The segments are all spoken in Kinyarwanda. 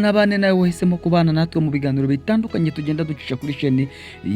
Nabane nawe wahisemo kubana natwe mu biganiro bitandukanye tugenda ducisha kuri chaîne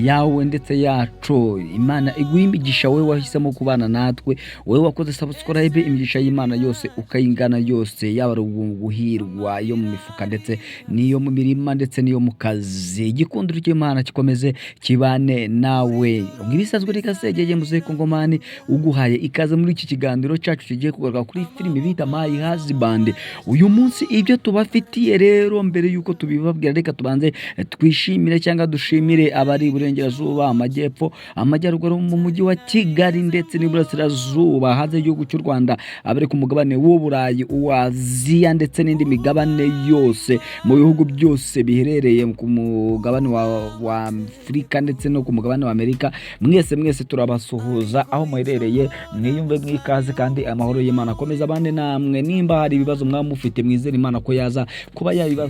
yawe ndetse yacu. Imana iguha imigisha wowe wahisemo kubana natwe, wowe wakoze subscribe, imigisha y'Imana yose ukayingana yose, yaba guhirwa yo mu mifuka ndetse niyo mu mirima ndetse niyo mu kazi. Igikundiro cy'Imana kikomeze kibane nawe. Ngibisanzwe rikasegeye muze Kongomani uguhaye ikaze muri iki kiganiro cyacu kigiye kugaruka kuri filime bita My Husband. Uyu munsi ibyo tubafitiye rero mbere yuko tubibabwira reka tubanze twishimire cyangwa dushimire abari Burengerazuba, Amajyepfo, Amajyaruguru mu mujyi wa Kigali ndetse n'Iburasirazuba, hanze y'igihugu cy'u Rwanda, abari ku mugabane w'Uburayi, Aziya ndetse n'indi migabane yose, mu bihugu byose biherereye ku mugabane wa Afrika ndetse no ku mugabane wa Amerika. Mwese turabasuhuza aho muherereye, mwiyumve mwikaze kandi amahoro y'Imana akomeza abane namwe. Nimba hari ibibazo mwamufite mwizera Imana ko yaza kuba yabibasubiza.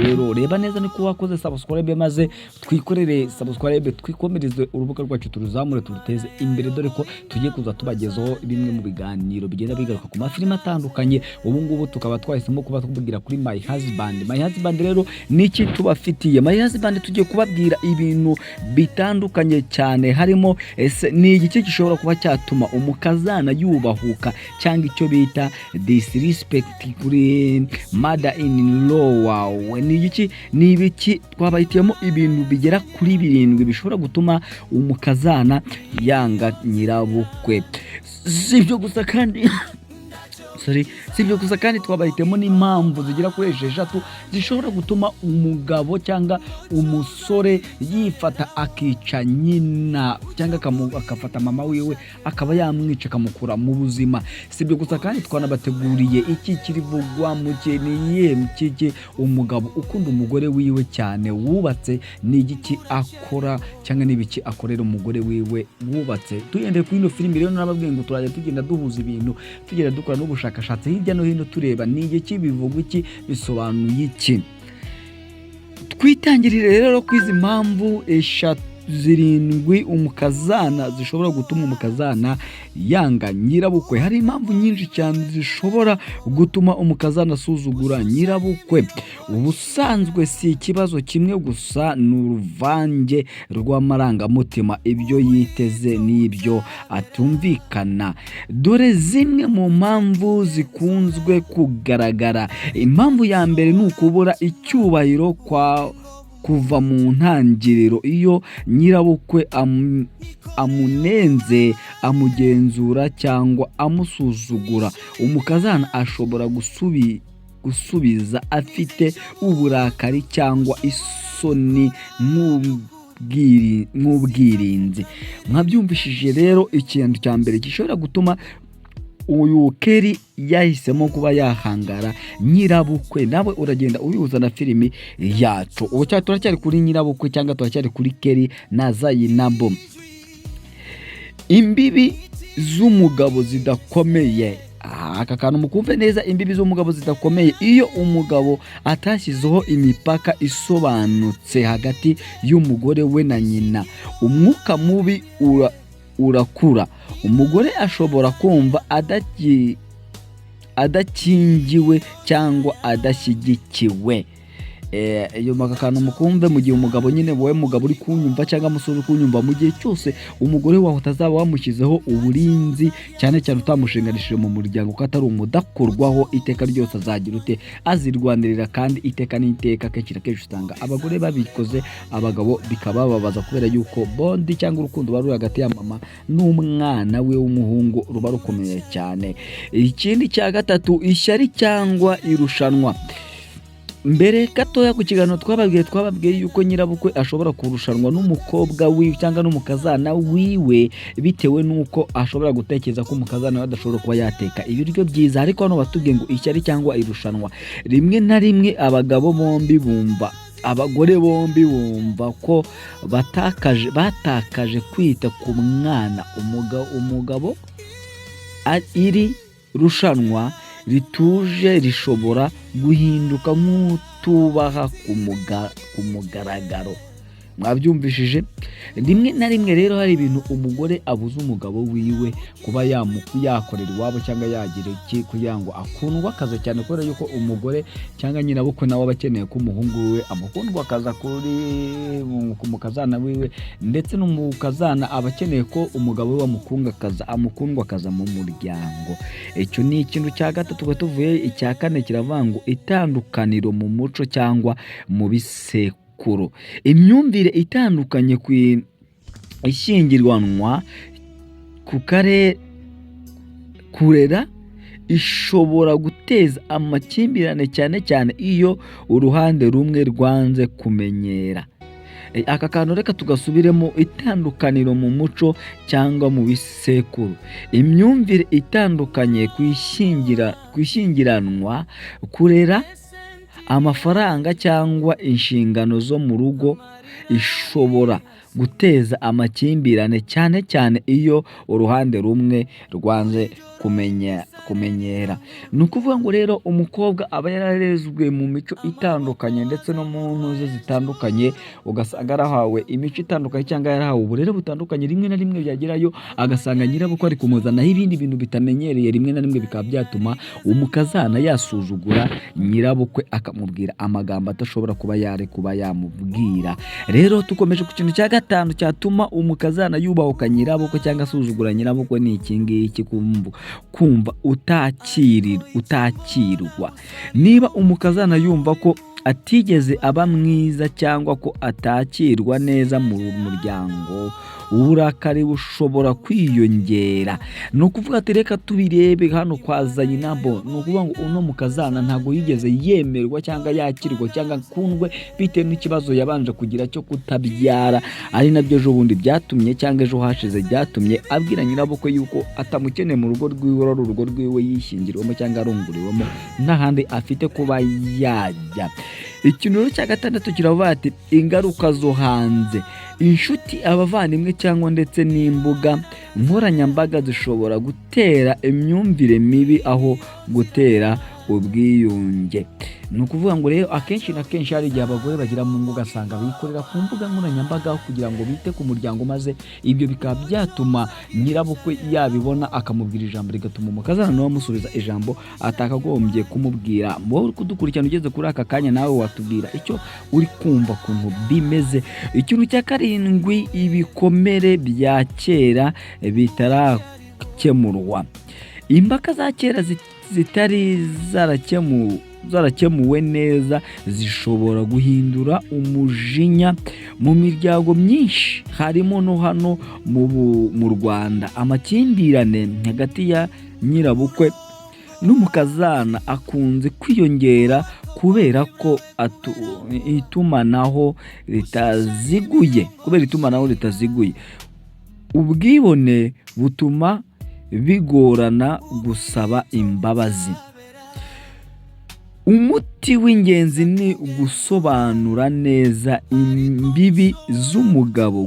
Rero reba neza ni ko wakoze subscribe maze twikorere subscribe, twikomereze urubuga rwacu turuzamure turuteze imbere, dore ko tugiye kuza tubagezaho bimwe mu biganiro bigenda bigaruka ku mafilime atandukanye. Ubu ngubu tukaba twahisemo kuba tuvugira kuri My Husband. My Husband rero niki tubafitiye? My Husband tugiye kubabwira ibintu bitandukanye cyane, harimo ni igiki gishobora kuba cyatuma umukazana yubahuka cyangwa icyo bita disrespect kuri mother in law wawe. Ni ibiki twabahitiyemo ibintu bigera kuri 7 bishobora gutuma umukazana yanga nyirabukwe. Sibyo gusa kandi twabahitemo n'impamvu zigera kuri 6 zishobora gutuma umugabo cyangwa umusore yifata akica nyina cyangwa akafata mama wiwe akaba yamwica akamukura mu buzima. Sibyo gusa kandi twanabateguriye iki kirivugwa mu cyeniye mukike umugabo ukunda umugore wiwe cyane wubatse, ni igiki akora cyangwa nibiki akorera umugore wiwe wubatse. Tuyende ku ino filime rero nababwiye ngo turaje tugenda duhuza ibintu, tugenda dukora n'ubushakashatsi hirya no hino tureba ni igiki bivuga iki, bisobanuye iki. Twitangirire rero kwizi mpamvu 7 umukazana zishobora gutuma umukazana yanga nyirabukwe. Hari impamvu nyinshi cyane zishobora gutuma umukazana asuzugura nyirabukwe. Ubusanzwe si ikibazo kimwe gusa, n'uruvange rw'amarangamutima, ibyo yiteze n'ibyo atumvikana. Dore zimwe mu mpamvu zikunzwe kugaragara. Impamvu ya mbere ni ukubura icyubahiro kuva mu ntangiriro. Iyo nyirabukwe amunenze, amugenzura cyangwa amusuzugura, umukazana ashobora gusubiza afite uburakari cyangwa isoni nk'ubwirinzi. Mwabyumvishije rero, ikintu cya mbere gishobora gutuma uyu Kelly yahisemo kuba yahangara nyirabukwe. Nawe uragenda ubihuza na filimi yacu. Ubu turacyari kuri nyirabukwe cyangwa turacyari kuri Kelly na Zainabo. Imbibi z'umugabo zidakomeye. Aka kantu mukumve neza, imbibi z'umugabo zidakomeye. Iyo umugabo atashyizeho imipaka isobanutse hagati y'umugore we na nyina, umwuka mubi urakura. Umugore ashobora kumva adakingiwe cyangwa adashyigikiwe. Iyo makakantu mukumve, mu gihe umugabo nyine wowe mugabo uri kunyumva cyangwa musore uri kunyumva, mu gihe cyose umugore wawe utazaba wamushyizeho uburinzi, cyane utamushinganishije mu muryango ko atari umudakorwaho, iteka ryose azagira ute, azirwanirira. kandi iteka n'iteka kenshi usanga abagore babikoze abagabo bikabababaza, kubera yuko bondi cyangwa urukundo bari hagati ya mama n'umwana we w'umuhungu ruba rukomeye cyane. Ikindi cya gatatu, ishyari cyangwa irushanwa. Mbere gatoya ku kiganiro twababwiye yuko nyirabukwe ashobora kurushanwa n'umukobwa wiwe cyangwa n'umukazana wiwe, bitewe nuko ashobora gutekereza ko umukazana we adashobora kuba yateka ibiryo byiza. Ariko hano batubwiye ngo ishyari cyangwa irushanwa. Rimwe na rimwe abagore bombi bumva ko batakaje kwita ku mwana. Umugabo iri rushanwa rituje rishobora guhinduka nk'utubaha ku mugaragaro. mwabyumvishije. Rimwe na rimwe rero hari ibintu umugore abuza umugabo wiwe kuba yakorera iwabo cyangwa yagira iki kugira ngo akundwe akaza cyane, kubera yuko umugore cyangwa nyirabukwe nawe aba akeneye ko umuhungu we amukundwa akaza kuri mukazana wiwe, ndetse n'umukazana aba akeneye ko umugabo we amukundwa akaza mu muryango. Icyo ni ikintu cya gatatu. Tuvuye icya kane kiravuga ngo itandukaniro mu muco cyangwa mu bisekuru. Imyumvire itandukanye ku ishyingiranwa ku karere kurera ishobora guteza amakimbirane cyane cyane iyo uruhande rumwe rwanze kumenyera. Aka kantu reka tugasubiremo: itandukaniro mu muco cyangwa mu bisekuru. Imyumvire itandukanye ku ishyingiranwa, kurera, amafaranga cyangwa inshingano zo mu rugo ishobora guteza amakimbirane cyane cyane iyo uruhande rumwe rwanze kumenyera. Ni ukuvuga ngo rero umukobwa aba yararezwe mu mico itandukanye ndetse no mu ntuze zitandukanye, ugasanga yarahawe imico itandukanye cyangwa yarahawe uburere butandukanye. Rimwe na rimwe byagerayo agasanga nyirabukwe ari kumuzanaho ibindi bintu bitamenyereye. Rimwe na rimwe bikaba byatuma umukazana yasuzugura nyirabukwe, akamubwira amagambo atashobora kuba yamubwira. Rero tukomeje ku kintu cya gatanu cyatuma umukazana yubahuka nyirabukwe cyangwa asuzugura nyirabukwe, ni iki ngiki: kumva utakirwa. Niba umukazana yumva ko atigeze aba mwiza cyangwa ko atakirwa neza mu muryango, uburakari bushobora kwiyongera. Ni ukuvuga ati reka tubirebe hano kwa Zainabu. Ni ukuvuga ngo uno mukazana ntabwo yigeze yemerwa cyangwa yakirwa cyangwa akundwe bitewe n'ikibazo yabanje kugira cyo kutabyara, ari nabyo ejo bundi byatumye cyangwa ejo hashize byatumye abwira nyirabukwe yuko atamukeneye mu rugo rwiwe, ari urugo rwiwe yishyingiriwemo cyangwa arunguriwemo, nta handi afite kuba yajya. Ikintu cya gatandatu kiravuga ati ingaruka zo hanze. Inshuti, abavandimwe cyangwa ndetse n'imbuga nkoranyambaga zishobora gutera imyumvire mibi aho gutera ubwiyunge. Ni ukuvuga ngo rero akenshi na kenshi hari igihe abagore bagira mu ngo ugasanga bikorera ku mbuga nkoranyambaga kugira ngo bite ku muryango, maze ibyo bikaba byatuma nyirabukwe yabibona akamubwira ijambo rigatuma umukazana nawe amusubiza ijambo atakagombye kumubwira. Wowe uri kudukurikirana ugeze kuri aka kanya, nawe watubwira icyo uri kumva kuntu bimeze. Ikintu cya karindwi: ibikomere bya kera bitarakemurwa. Impaka za kera zitari zarakemuwe neza zishobora guhindura umujinya mu miryango myinshi, harimo no hano mu Rwanda. Amakimbirane hagati ya nyirabukwe n'umukazana akunze kwiyongera kubera ko itumanaho ritaziguye. Ubwibone butuma bigorana gusaba imbabazi. Umuti w'ingenzi ni gusobanura neza imbibi z'umugabo,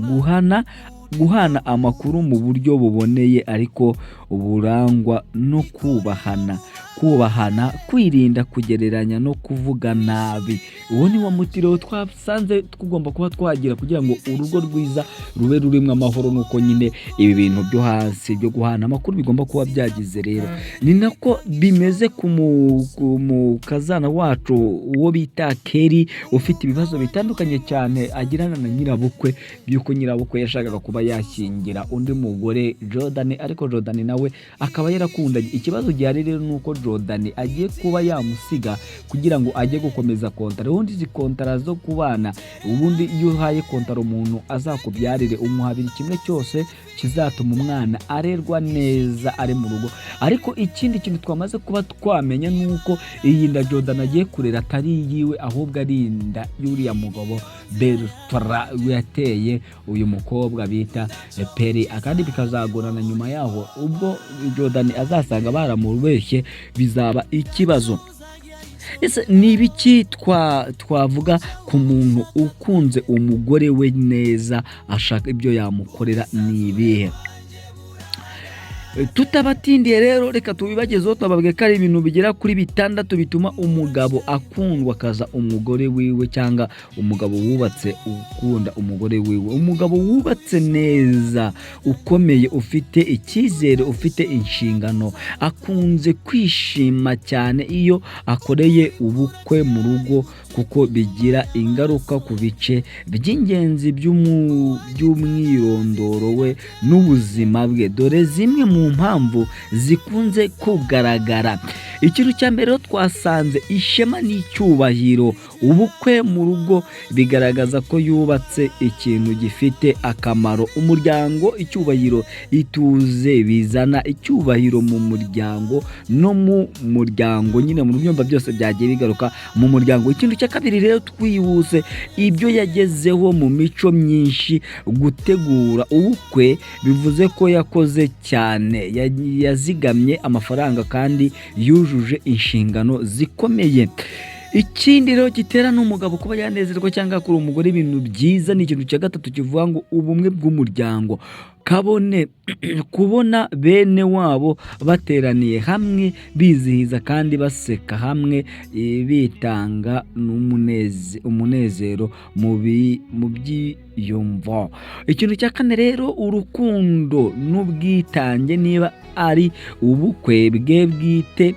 guhana amakuru mu buryo buboneye ariko burangwa no kubahana, kwirinda kugereranya no kuvuga nabi. Uwo ni wo muti rero twasanze tugomba kuba twagira kugira ngo urugo rwiza rube rurimo amahoro. Nuko nyine ibi bintu byo hasi byo guhana amakuru bigomba kuba byagize. Rero ni nako bimeze ku mukazana wacu uwo bita Kelly, ufite ibibazo bitandukanye cyane agirana na nyirabukwe, byuko nyirabukwe yashakaga kuba yashyingira undi mugore Jordan, ariko Jordan nawe akaba yarakundanye. Ikibazo gihari rero nuko Jordan agiye kuba yamusiga kugira ngo ajye gukomeza kontara. Ubundi izi kontara zo kubana, ubundi iyo uhaye kontara umuntu azakubyarire, umuhabira kimwe cyose kizatuma umwana arerwa neza ari mu rugo. Ariko ikindi kintu twamaze kuba twamenya nuko iyi nda Jordan agiye kurera atari yiwe, ahubwo ari inda y'uriya mugabo Bertrand yateye uyu mukobwa bita Peri, akandi bikazagorana nyuma yaho ubwo Jordan azasanga baramubeshye, bizaba ikibazo. Ese ni ibiki twavuga ku muntu ukunze umugore we neza, ashaka ibyo yamukorera? Ni ibihe? Tutabatindiye rero reka tubibagezeho tubabwiye ko ari ibintu bigera kuri 6 bituma umugabo akundwa akaza umugore wiwe, cyangwa umugabo wubatse ukunda umugore wiwe. Umugabo wubatse neza, ukomeye, ufite icyizere, ufite inshingano, akunze kwishima cyane iyo akoreye ubukwe mu rugo, kuko bigira ingaruka ku bice by'ingenzi by'umwirondoro we n'ubuzima bwe. Dore zimwe mu mpamvu zikunze kugaragara. Ikintu cya mbere twasanze ishema n'icyubahiro. Ubukwe mu rugo bigaragaza ko yubatse ikintu gifite akamaro. Umuryango, icyubahiro, ituze bizana icyubahiro mu muryango no mu muryango nyine mu byumba byose byagiye bigaruka mu muryango. Ikintu cya kabiri rero twihuse, ibyo yagezeho mu mico myinshi. Gutegura ubukwe bivuze ko yakoze cyane, yazigamye amafaranga kandi yujuje inshingano zikomeye. Ikindi rero gitera n'umugabo kuba yanezerwa cyangwa kuri umugore ibintu byiza ni ikintu cya gatatu kivuga ngo ubumwe bw'umuryango. Kubona bene wabo bateraniye hamwe bizihiza kandi baseka hamwe, bitanga umunezero mu byiyumvo. Ikintu cya kane rero, urukundo n'ubwitange. Niba ari ubukwe bwe bwite,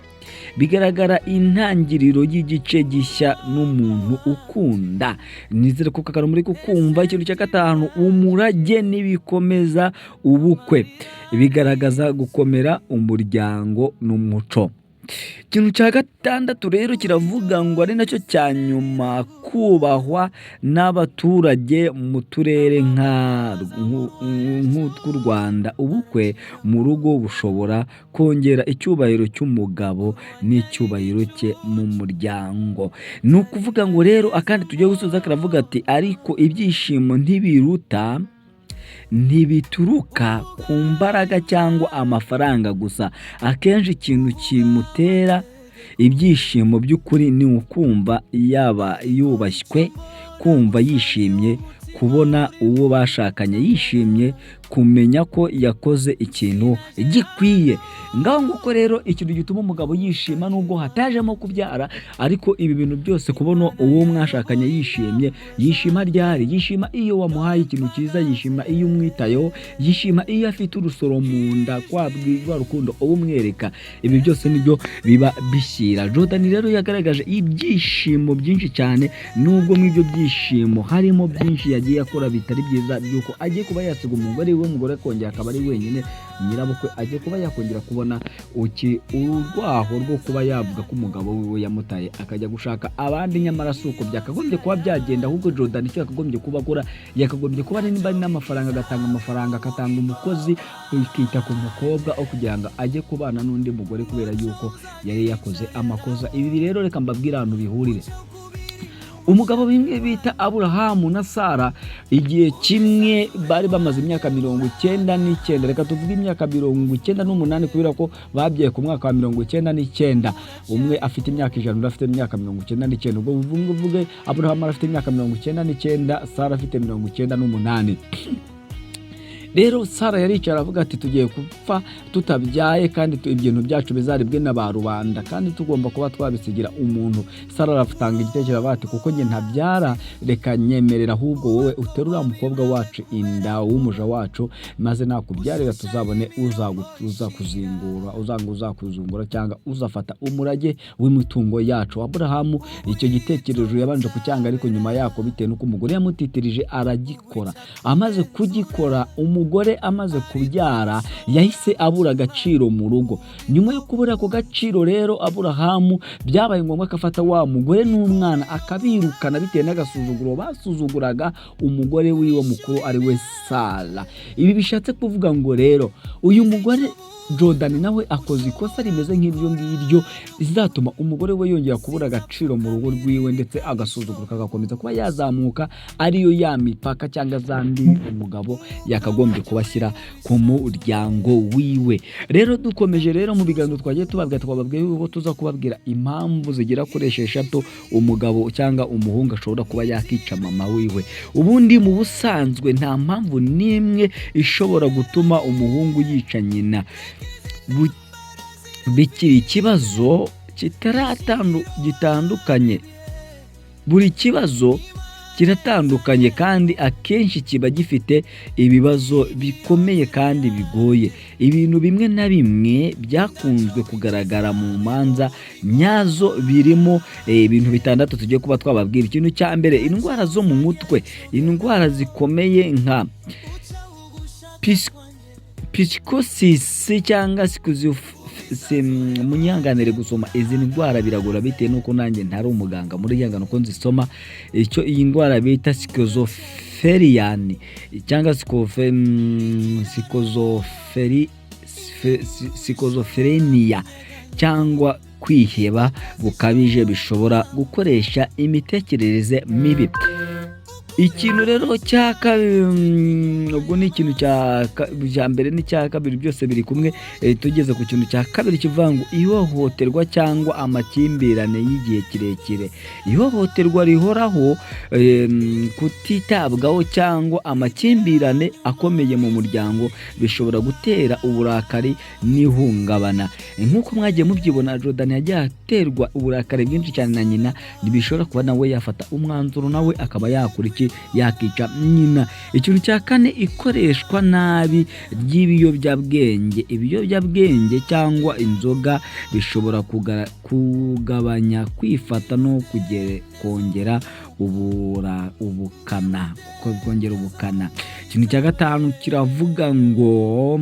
bigaragara intangiriro y'igice gishya n'umuntu ukunda. Nizere ko kakara muri kukumva. Ikintu cya gatanu, umurage n'ibikomeza ubukwe, bigaragaza gukomera umuryango n'umuco. Ikintu cya gatandatu rero kiravuga ngo ari nacyo cya nyuma, kubahwa n'abaturage mu turere nk'utw'u Rwanda. Ubukwe mu rugo bushobora kongera icyubahiro cy'umugabo n'icyubahiro cye mu muryango. Ni ukuvuga ngo rero akandi tugiye gusoza karavuga ati ariko ibyishimo ntibituruka ku mbaraga cyangwa amafaranga gusa. Akenshi ikintu kimutera ibyishimo by'ukuri ni ukumva yaba yubashywe, kumva yishimye, kubona uwo bashakanye yishimye, kumenya ko yakoze ikintu gikwiye. Ngaho nguko rero ikintu gituma umugabo yishima nubwo hatajemo kubyara, ariko ibi bintu byose kubona uwo mwashakanye yishimye. Yishima ryari? Yishima iyo wamuhaye ikintu cyiza, yishima iyo umwitayeho, yishima iyo afite urusoro mu nda, kwabwirwa rukundo umwereka. Ibi byose nibyo biba bishyira. Jordan rero yagaragaje ibyishimo byinshi cyane, nubwo mu ibyo byishimo harimo byinshi yagiye akora bitari byiza, byuko agiye kuba yasiga umugore we, umugore kongera akaba ari wenyine, nyirabukwe agiye kuba yakongera kubona urwaho rwo kuba yavuga ko umugabo wiwe yamutaye akajya gushaka abandi. Nyamara suko byakagombye kuba byagenda, ahubwo Jordan icyo yakagombye kuba akora, yakagombye kuba nimba ari n'amafaranga, agatanga amafaranga, akatanga umukozi ukita ku mukobwa aho kugira ngo ajye kubana n'undi mugore kubera yuko yari yakoze amakosa. Ibi rero reka mbabwira ahantu bihurire. Umugabo bimwe bita Aburahamu na Sara, igihe kimwe bari bamaze imyaka 99. Reka tuvuge imyaka 98 kubera ko babyaye ku mwaka wa 99. Umwe afite imyaka 100, undi afite imyaka 99. Ubwo uvuge Aburahamu afite imyaka 99, Sara afite 98. Rero Sara yaricara avuga ati tugiye gupfa tutabyaye kandi ibintu byacu bizaribwe na rubanda kandi tugomba kuba twabisigira umuntu. Sara arafutanga igitekerezo bati kuko nge ntabyara, reka nyemerera ahubwo wowe uterura umukobwa wacu inda w'umuja wacu, maze nakubyarira tuzabone uzakuzungura cyangwa uzafata umurage w'imitungo yacu. Aburahamu icyo gitekerezo yabanje kucyanga, ariko nyuma yako bitewe nuko umugore yamutitirije aragikora. Amaze kugikora, umugore amaze kubyara yahise abura agaciro mu rugo. Nyuma yo kubura ako gaciro rero, Aburahamu byabaye ngombwa akafata wa mugore n'umwana akabirukana bitewe n'agasuzuguro basuzuguraga umugore wiwe mukuru ari we Sara. Ibi bishatse kuvuga ngo rero uyu mugore Jordan nawe akoze ikosa rimeze nk'iryo ngiryo rizatuma umugore we yongera kubura agaciro mu rugo rwiwe, ndetse agasuzuguro kagakomeza kuba yazamuka, ariyo ya mipaka cyangwa zandi umugabo yakagombye kubashyira ku muryango wiwe. Rero dukomeje rero mu biganiro twagiye twababwiye yuko tuza kubabwira impamvu zigera kuri 6 umugabo cyangwa umuhungu ashobora kuba yakica mama wiwe. Ubundi mu busanzwe nta mpamvu nimwe ishobora gutuma umuhungu yica nyina. bikiri ikibazo gitandukanye. Buri kibazo kiratandukanye kandi akenshi kiba gifite ibibazo bikomeye kandi bigoye. Ibintu bimwe na bimwe byakunzwe kugaragara mu manza nyazo birimo ibintu bitandatu tugiye kuba twababwira. Ikintu cya mbere, indwara zo mu mutwe, indwara zikomeye nka psychosis cyangwa munyanganire gusoma izi ndwara biragora bitewe nuko nanjye ntari umuganga muri yangano ko nzisoma. Icyo iyi ndwara bita schizophrenia cyangwa schizophrenia cyangwa kwiheba gukabije bishobora gukoresha imitekerereze mibi. Ikintu rero ubwo ni ikintu cya mbere n'icya kabiri byose biri kumwe. Tugeze ku kintu cya kabiri kivuga ngo ihohoterwa cyangwa amakimbirane y'igihe kirekire. Ihohoterwa rihoraho, kutitabwaho cyangwa amakimbirane akomeye mu muryango bishobora gutera uburakari n'ihungabana. Nk'uko mwagiye mubyibona, Jordan yagiye aterwa uburakari bwinshi cyane na nyina, ntibishobora kuba nawe yafata umwanzuro nawe akaba yakica nyina. Ikintu cya kane, ikoreshwa nabi ry'ibiyobyabwenge. Ibiyobyabwenge cyangwa inzoga bishobora kugabanya kwifata no kongera ubukana. Ikintu cya gatanu kiravuga ngo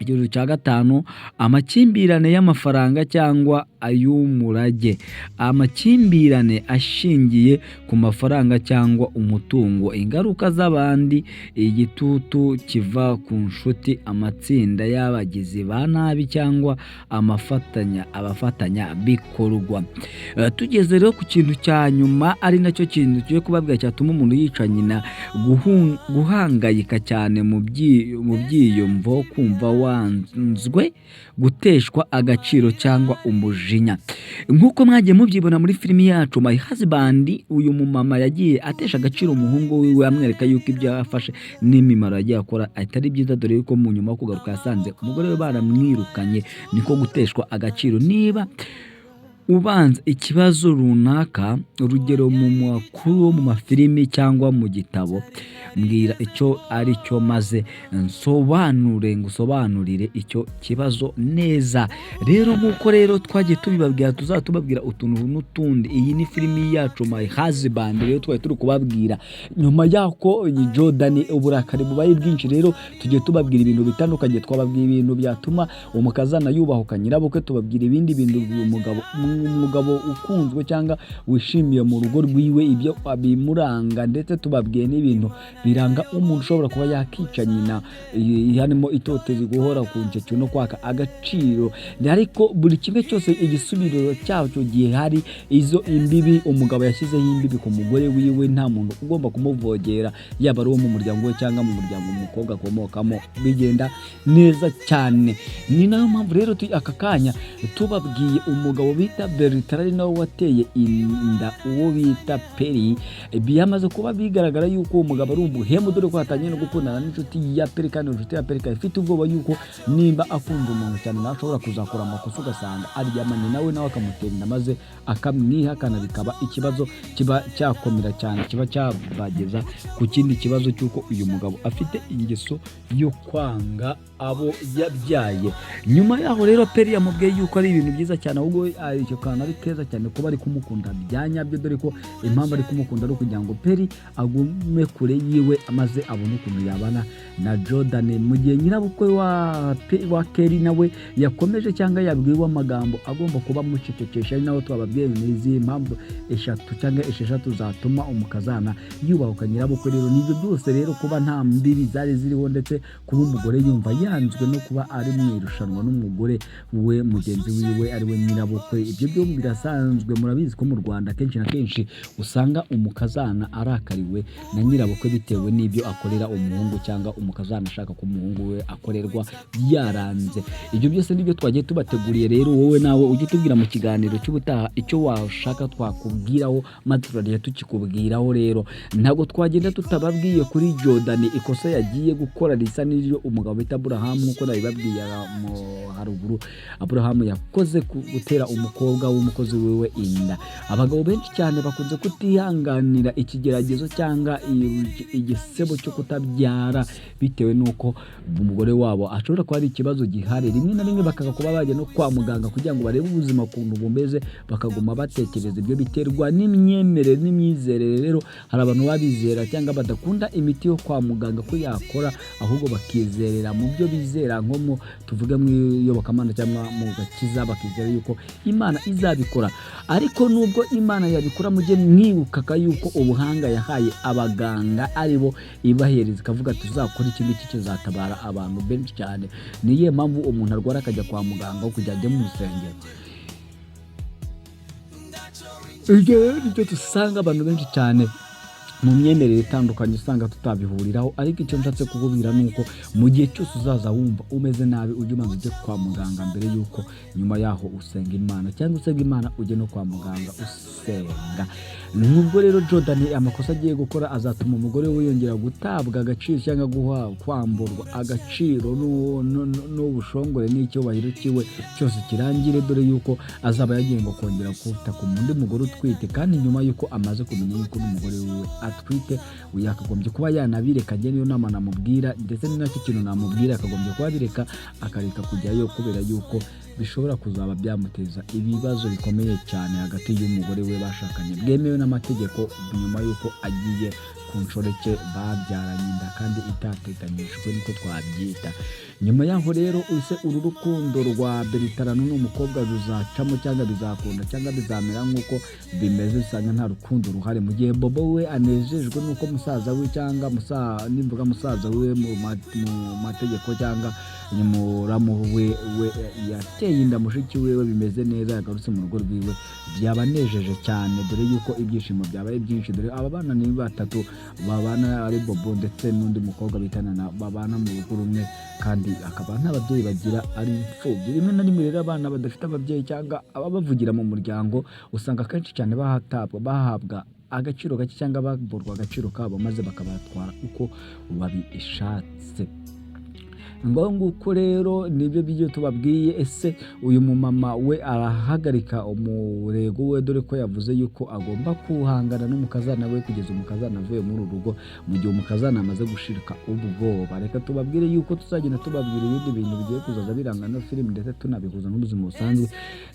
ikintu cya gatanu, amakimbirane y'amafaranga cyangwa ay'umurage. Amakimbirane ashingiye ku mafaranga cyangwa umutungo, ingaruka z'abandi, igitutu kiva ku nshuti, amatsinda y'abagizi ba nabi cyangwa abafatanya bikorwa. Tugeze rero ku kintu cya nyuma, ari nacyo kintu tugiye kubabwira cyatuma umuntu yica nyina, guhangayika cyane mu byiyumvo, kumva wanzwe, guteshwa agaciro cyangwa umujinya. Nk'uko mwagiye mubyibona muri filimi yacu My Husband, uyu mumama yagiye atesha agaciro umuhungu wiwe, amwereka yuko ibyo yafashe n'imimaro yagiye akora atari byiza, dore yuko mu nyuma yo kugaruka yasanze umugore we baramwirukanye. Niko guteshwa agaciro. Niba ubanza ikibazo runaka, urugero mu makuru, mu mafilimi cyangwa mu gitabo, mbwira icyo ari cyo maze ngusobanurire icyo kibazo neza. Rero nk'uko rero twagiye tubibabwira, tuzatubabwira utuntu n'utundi. Iyi ni filimi yacu My Husband, rero twari turi kubabwira nyuma yako Jordan uburakari bubaye bwinshi. Rero tugiye tubabwira ibintu bitandukanye. Twababwira ibintu byatuma umukazana yubahuka nyirabukwe, tubabwira ibindi bintu umugabo ukunzwe cyangwa wishimiye mu rugo rwiwe, ibyo abimuranga, ndetse tubabwiye n'ibintu biranga umuntu ushobora kuba yakica nyina, harimo itotezi, guhora ku ncecyo no kwaka agaciro. Ariko buri kimwe cyose igisubiriro cyacyo gihe hari izo imbibi umugabo yashyizeho imbibi ku mugore wiwe, nta muntu ugomba kumuvogera, yaba ari uwo mu muryango we cyangwa mu muryango umukobwa akomokamo, bigenda neza cyane. Ni nayo mpamvu rero aka kanya tubabwiye umugabo bita Bertrand nawe wateye inda uwo bita Peri. Byamaze kuba bigaragara yuko umugabo ari umuhemu, dore ko hatanye no gukundana n'inshuti ya Peri, kandi inshuti ya Peri ifite ubwoba yuko nimba akunze umuntu cyane nawe ashobora kuzakora amakosa, ugasanga aryamanye nawe akamutera inda maze akamwihakana, bikaba ikibazo kiba cyakomera cyane, kiba cyabageza ku kindi kibazo cy'uko uyu mugabo afite ingeso yo kwanga abo yabyaye. Nyuma yaho rero Peri yamubwiye yuko ari ibintu byiza cyane, ahubwo icyo kantu ari keza cyane kuba ari kumukunda byanyabyo, dore ko impamvu ari kumukunda ari kugira ngo Peri agume kure yiwe amaze abone ukuntu yabana na Jordan. Mu gihe nyirabukwe wa Kelly nawe yakomeje cyangwa yabwiwe amagambo agomba kuba mucecekesha, ari nawe twababwiye n'izi impamvu 3 cyangwa 6 zatuma umukazana yubahuka nyirabukwe. Rero nibyo byose rero, kuba nta mbibi zari ziriho, ndetse kuba umugore yumva yanzwe no kuba ari mu irushanwa n'umugore we mugenzi wiwe ari we nyirabukwe. Ibyo byo birasanzwe, murabizi ko mu Rwanda kenshi na kenshi usanga umukazana arakariwe na nyirabukwe bitewe n'ibyo akorera umuhungu, cyangwa umukazana ashaka ko umuhungu we akorerwa yaranze. Ibyo byose nibyo twagiye tubateguriye. Rero wowe nawe ujye tubwira mu kiganiro cy'ubutaha icyo washaka twakubwiraho, maze turagiye tukikubwiraho. Rero ntabwo twagenda tutababwiye kuri Jordan ikosa yagiye gukora risa n'iryo umugabo bita Aburahamu nk'uko nabibabwiye mu haruguru. Aburahamu yakoze gutera umukobwa w'umukozi wiwe inda. Abagabo benshi cyane bakunze kutihanganira ikigeragezo cyangwa igisebo cyo kutabyara bitewe nuko umugore wabo ashobora kuba ari ikibazo gihari. Rimwe na rimwe bakaga kuba bajya no kwa muganga kugira ngo barebe ubuzima ukuntu bumeze, bakaguma batekereza. Ibyo biterwa n'imyemerere n'imyizerere. Rero hari abantu babizera cyangwa badakunda imiti yo kwa muganga ko yakora, ahubwo bakizerera mu byo bizera, nko mu tuvuge mu iyobokamana cyangwa mu gakiza, bakizera yuko Imana izabikora. Ariko nubwo Imana yabikora, mujye mwibuka yuko ubuhanga yahaye abaganga aribo ibahereza, ikavuga tuzakora iki ngiki kizatabara abantu benshi cyane. Niyo mpamvu umuntu arwara akajya kwa muganga aho kujya ajya mu rusengero. Ibyo nicyo dusanga abantu benshi cyane mu myemerere itandukanye usanga tutabihuriraho. Ariko icyo nshatse kukubwira nuko mu gihe cyose uzaza wumva umeze nabi, ujye umanza ujye kwa muganga mbere yuko nyuma yaho usenga Imana, cyangwa usenga Imana ujye no kwa muganga usenga. Nubwo rero Jordan amakosa agiye gukora azatuma umugore we yongera gutabwa agaciro cyangwa kwamburwa agaciro n'ubushongore n'icyubahiro cyiwe cyose kirangire, dore yuko azaba yagiye ngo kongera kuta ku mundi mugore utwite, kandi nyuma yuko amaze kumenya yuko n'umugore we atwite, yakagombye kuba yanabireka. Njye niyo nama namubwira, ndetse ni nacyo kintu namubwira, akagombye kuba bireka akareka kujyayo, kubera yuko bishobora kuzaba byamuteza ibibazo bikomeye cyane hagati y'umugore we bashakanye bwemewe n'amategeko, nyuma yuko agiye ku nshoreke babyaranye inda kandi itateganyijwe, niko twabyita. Nyuma yaho rero uru rukundo rwa Bertrand n'umukobwa ruzacamo cyangwa bizakunda cyangwa bizamera nk'uko bimeze, usanga nta rukundo ruhari. Mu gihe Bobo we anejejwe nuko musaza we cyangwa nimvuga musaza we mu mategeko cyangwa muramu we yateye inda mushiki we bimeze neza, yagarutse mu rugo rwiwe, byabanejeje cyane, dore yuko ibyishimo byabaye byinshi. Dore aba bana ni batatu babana, ari Bobo ndetse n'undi mukobwa bitana babana mu rugo rumwe, kandi akaba nta babyeyi bagira, ari imfubyi. Rimwe na rimwe rero abana badafite ababyeyi cyangwa ababavugira mu muryango usanga kenshi cyane bahabwa agaciro gake cyangwa baburwa agaciro kabo, maze bakabatwara uko babishatse. Nguko rero nibyo bijyo tubabwiye. Ese uyu mumama we arahagarika umurego we, dore ko yavuze yuko agomba kuhangana n'umukazana we kugeza umukazana avuye muri urugo, mu gihe umukazana amaze gushirika ubwoba. Reka tubabwire yuko tuzagenda tubabwira ibindi bintu bigiye kuzaza biranga no film, ndetse tunabihuza n'ubuzima busanzwe.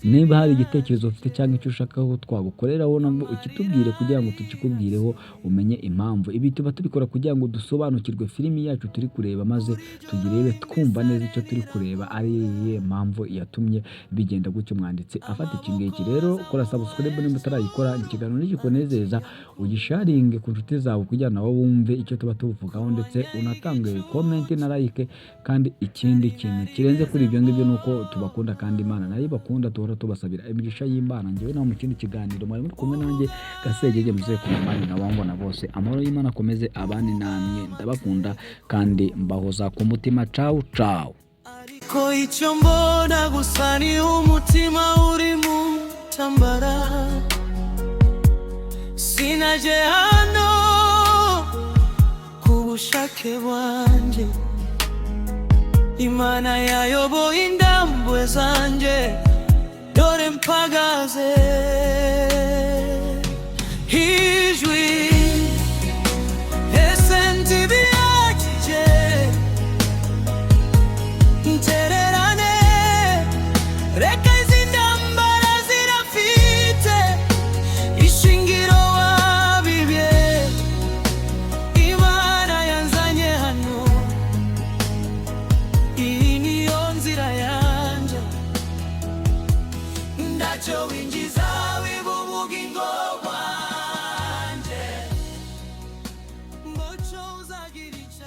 Niba hari igitekerezo ufite cyangwa icyo ushaka ko twagukoreraho, nabwo ukitubwire kugira ngo tukikubwireho umenye impamvu. Ibi tuba tubikora kugira ngo dusobanukirwe filimi yacu turi kureba, maze tugirebe twumva neza icyo turi kureba ari iyihe mpamvu yatumye bigenda gutyo. Mwanditse afata iki ngiki rero, kora subscribe nimba utarayikora, ikiganiro nigikonezeza ugisharinge ku nshuti zawe kugira nawe wumve icyo tuba tuvugaho, ndetse unatange comment na like. Kandi ikindi kintu kirenze kuri ibyo ngibyo nuko tubakunda, kandi Imana nayo bakunda, tuhora tubasabira imigisha y'Imana. Njyewe naho mu kindi kiganiro mwari muri kumwe nanjye Gasegege muze kumamani na wangu na bose. Amahoro y'Imana akomeze abane namwe, ndabakunda kandi mbahoza ku mutima. Ciao ciao. Ariko icyo mbona gusa ni umutima uri mu tambara, sinaje hano ku bushake bwanjye. Imana yayoboye indambwe zanjye, dore mpagaze. Ijwi ese ntibihagije, ntererane, reka izi ndambara zirafite ishingiro wabibye. Imana yanzanye hano, iyi niyo nzira yanjye, ndacyo winjiza wibubugingo bwanjye, ngoco uzagira icyo